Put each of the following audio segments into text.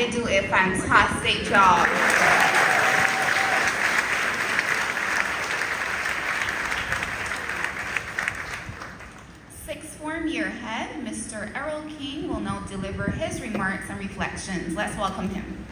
They do a fantastic job. Sixth form year head, Mr. Errol King, will now deliver his remarks and reflections. Let's welcome him.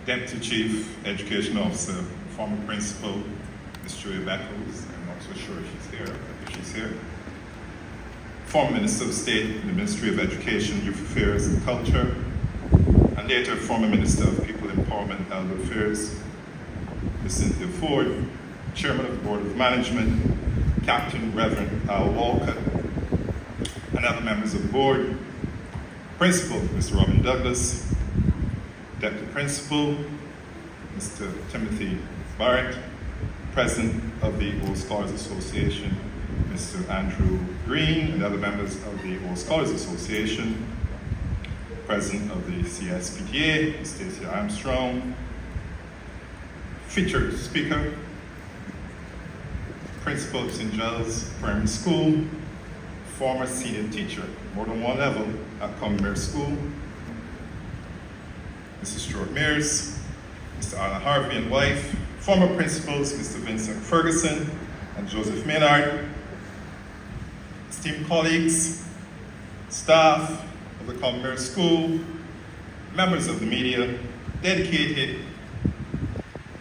Deputy Chief Education Officer, former Principal, Ms. Julia Beckles, I'm not so sure she's here, but if she's here. Former Minister of State in the Ministry of Education, Youth Affairs and Culture, and later former Minister of People Empowerment and Elder Affairs, Ms. Cynthia Ford, Chairman of the Board of Management, Captain Reverend Al Walcott, and other members of the board, Principal, Mr. Robin Douglas, Deputy Principal, Mr. Timothy Barrett, President of the Old Scholars Association, Mr. Andrew Green, and other members of the Old Scholars Association, President of the CSPDA, Stacey Armstrong, featured speaker, Principal of St. Giles Primary School, former senior teacher, more than one level at Commonwealth School, Mrs. Stuart Mears, Mr. Alan Harvey and wife, former principals, Mr. Vincent Ferguson and Joseph Maynard, esteemed colleagues, staff of the Commonwealth School, members of the media, dedicated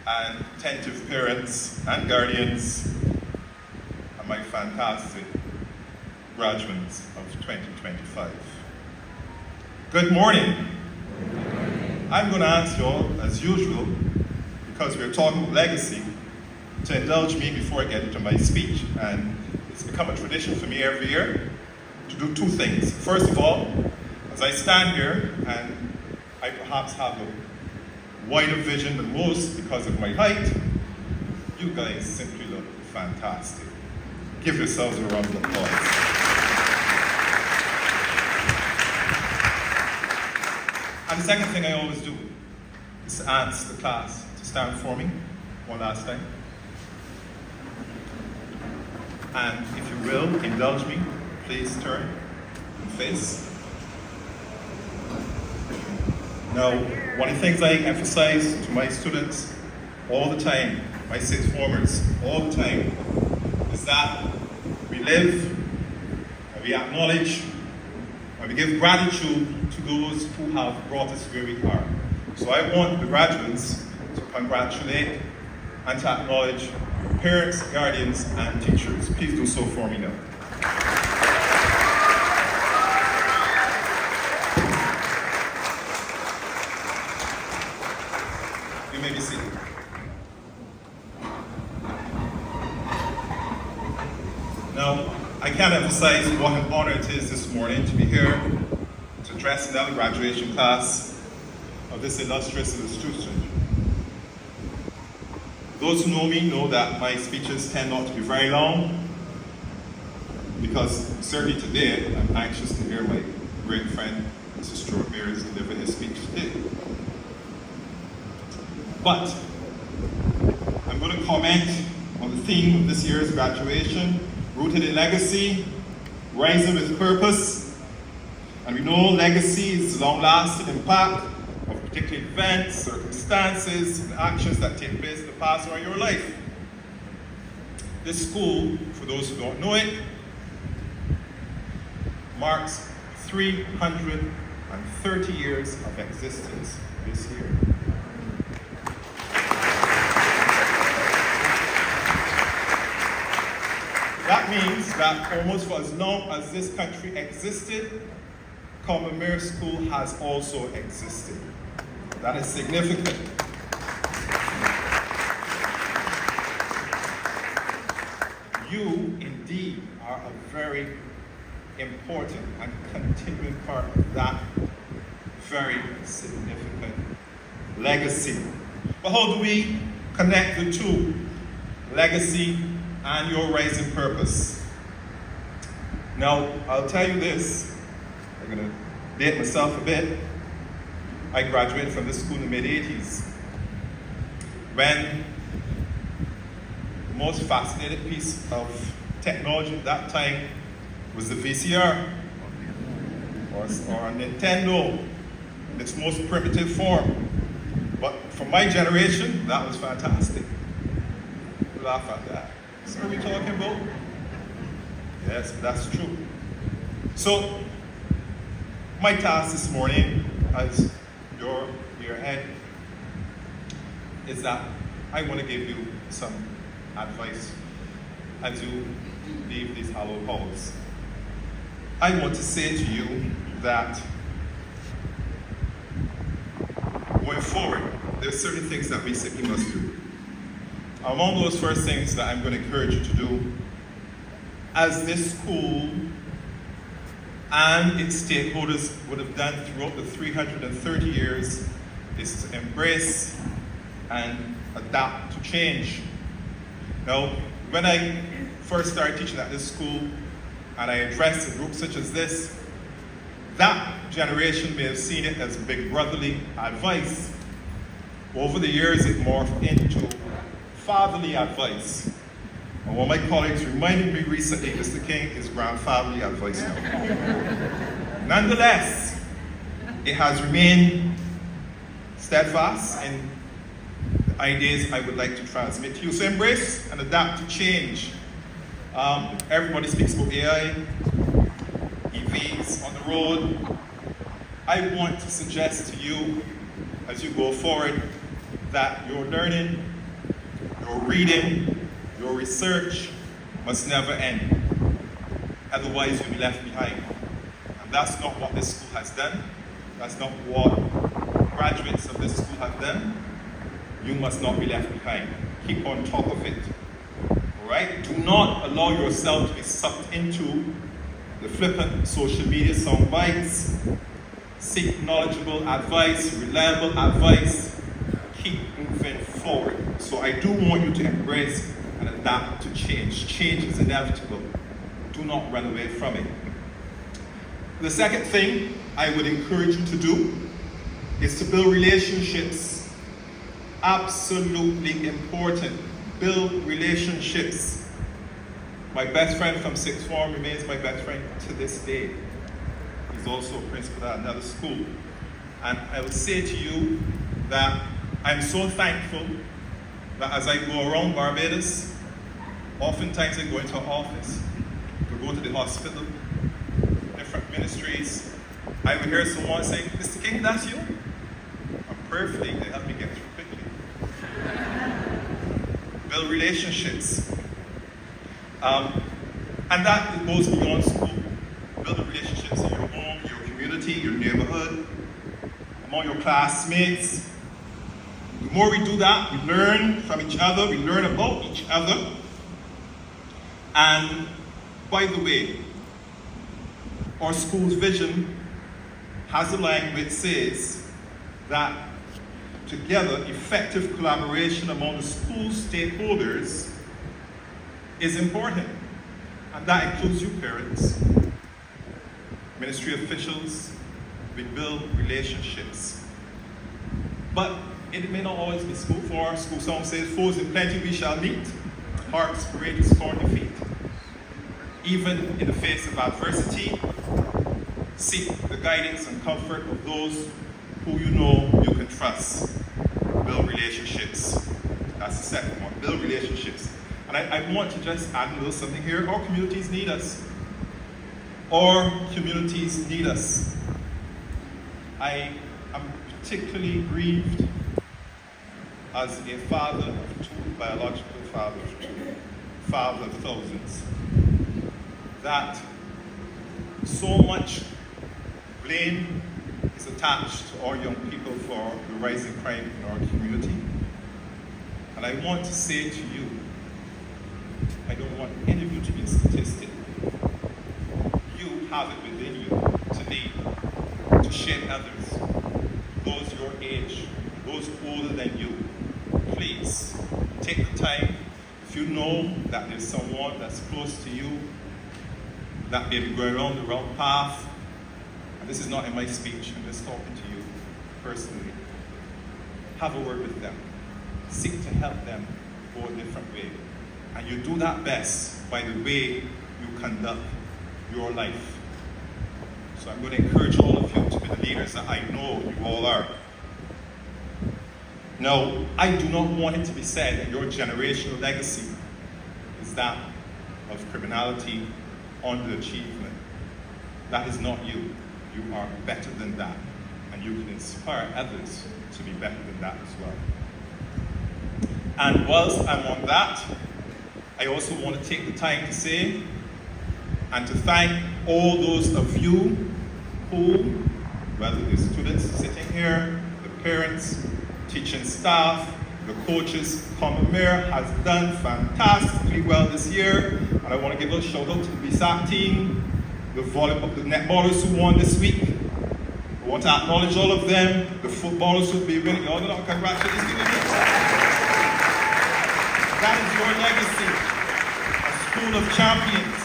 and attentive parents and guardians, and my fantastic graduates of 2025. Good morning. I'm going to ask you all, as usual, because we're talking about legacy, to indulge me before I get into my speech. And it's become a tradition for me every year to do two things. First of all, as I stand here, and I perhaps have a wider vision than most because of my height, you guys simply look fantastic. Give yourselves a round of applause. And the second thing I always do is to ask the class to stand for me one last time. And if you will, indulge me, please turn and face. Now, one of the things I emphasize to my students all the time, my sixth formers, all the time, is that we live and we acknowledge and we give gratitude to those who have brought us where we are. So I want the graduates to congratulate and to acknowledge parents, guardians, and teachers. Please do so for me now. You may be seated. Now, I can't emphasize what an honor it is this morning to be here to address another graduation class of this illustrious institution. Those who know me know that my speeches tend not to be very long, because certainly today I'm anxious to hear my great friend Mr. Stuart Mears deliver his speech today. But I'm going to comment on the theme of this year's graduation: rooted in legacy, rising with purpose. And we know legacy is the long-lasting impact of particular events, circumstances, and actions that take place in the past or in your life. This school, for those who don't know it, marks 330 years of existence this year. That means that almost for as long as this country existed, Commonwealth School has also existed. That is significant. indeed are a very important and continuing part of that very significant legacy. But how do we connect the two, legacy and your rising purpose? Now, I'll tell you this, I'm going to date myself a bit. I graduated from this school in the mid-80s, when the most fascinating piece of technology at that time was the VCR, or a Nintendo in its most primitive form. But for my generation, that was fantastic. Laugh at that. So what are we talking about? Yes, that's true. So, my task this morning, as your head, is that I want to give you some advice as you leave these hallowed halls. I want to say to you that going forward, there are certain things that we simply must do. Among those first things that I'm going to encourage you to do, as this school and its stakeholders would have done throughout the 330 years, is to embrace and adapt to change. Now, when I first started teaching at this school, and I addressed a group such as this, that generation may have seen it as big brotherly advice. Over the years, it morphed into fatherly advice. And one of my colleagues reminded me recently, Mr. King is grandfatherly advice now. Nonetheless, it has remained steadfast in the ideas I would like to transmit to you. So embrace and adapt to change. Everybody speaks about AI, EVs on the road. I want to suggest to you, as you go forward, that your learning, your reading, your research must never end. Otherwise, you'll be left behind. And that's not what this school has done. That's not what graduates of this school have done. You must not be left behind. Keep on top of it. All right? Do not allow yourself to be sucked into the flippant social media sound bites. Seek knowledgeable advice, reliable advice. Keep moving forward. So I do want you to embrace and adapt to change. Change is inevitable. Do not run away from it. The second thing I would encourage you to do is to build relationships. Absolutely important. Build relationships. My best friend from sixth form remains my best friend to this day. He's also a principal at another school. And I will say to you that I'm so thankful that as I go around Barbados, oftentimes I go into an office, to go to the hospital, different ministries, I would hear someone say, Mr. King, that's you? I'm prayerfully, they help me get through quickly. Build relationships. And that goes beyond school. Build relationships in your home, your community, your neighborhood, among your classmates. The more we do that, we learn from each other, we learn about each other. And by the way, our school's vision has a line which says that together, effective collaboration among the school stakeholders is important. And that includes you parents, ministry officials. We build relationships. But it may not always be smooth. For our school song says, foes in plenty we shall meet, hearts courageous for defeat. Even in the face of adversity, seek the guidance and comfort of those who you know you can trust. Build relationships. That's the second one. Build relationships. And I want to just add a little something here. Our communities need us. Our communities need us. I am particularly grieved as a father of two, biological father of two, father of thousands, that so much blame is attached to our young people for the rising crime in our community. And I want to say to you, my don't want any of you to be a statistic. You have it within you to lead, to shape others, those your age, those older than you. Please, take the time. If you know that there's someone that's close to you that may be going along the wrong path, and this is not in my speech, I'm just talking to you personally, have a word with them. Seek to help them go a different way. And you do that best by the way you conduct your life. So I'm going to encourage all of you to be the leaders that I know you all are. Now, I do not want it to be said that your generational legacy is that of criminality, underachievement. That is not you. You are better than that. And you can inspire others to be better than that as well. And whilst I'm on that, I also want to take the time to say and to thank all those of you who, whether the students sitting here, the parents, teaching staff, the coaches, Common Mayor has done fantastically well this year. And I want to give a shout out to the BSAC team, the netballers who won this week. I want to acknowledge all of them, the footballers who will be winning. All of them, congratulations. That is your legacy, a school of champions.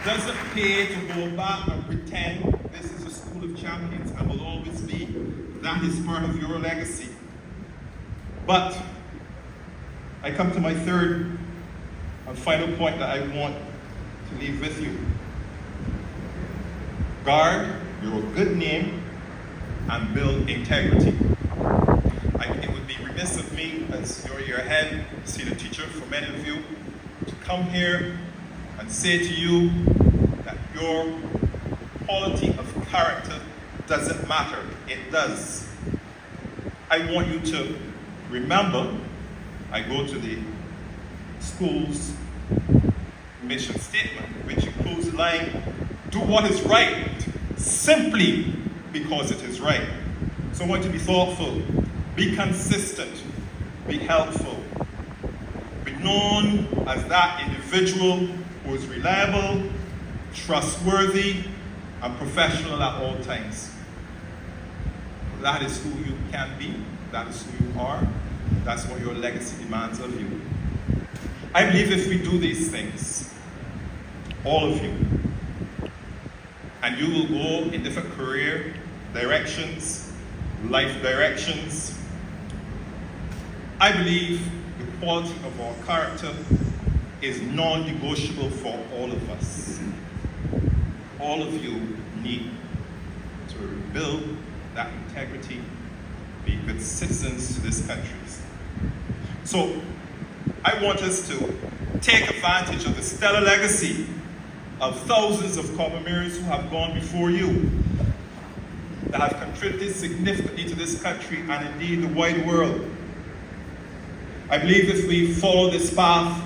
Doesn't pay to go back and pretend this is a school of champions and will always be. That is part of your legacy. But I come to my third and final point that I want to leave with you. Guard your good name and build integrity. It would be remiss of me, as you're here ahead, senior teacher for many of you, to come here and say to you that your quality of character doesn't matter. It does. I want you to remember, I go to the school's mission statement, which includes the line, do what is right, simply because it is right. So I want you to be thoughtful, be consistent, be helpful. Be known as that individual who is reliable, trustworthy, and professional at all times. That is who you can be, that is who you are, that's what your legacy demands of you. I believe if we do these things, all of you, and you will go in different career directions, life directions, I believe the quality of our character is non-negotiable for all of us. All of you need to build that integrity, be good citizens to this country. So I want us to take advantage of the stellar legacy of thousands of Common Mayors who have gone before you, that have contributed significantly to this country and indeed the wide world. I believe if we follow this path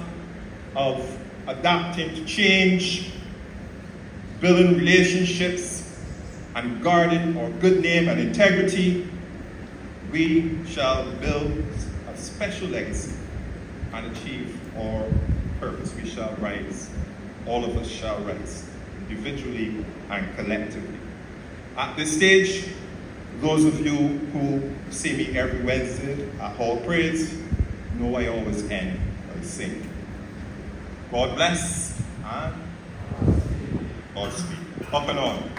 of adapting to change, building relationships, and guarding our good name and integrity, we shall build a special legacy and achieve our purpose. We shall rise. All of us shall rise, individually and collectively. At this stage, those of you who see me every Wednesday at Hall Praise know I always end by singing. God bless and Godspeed. Up and on.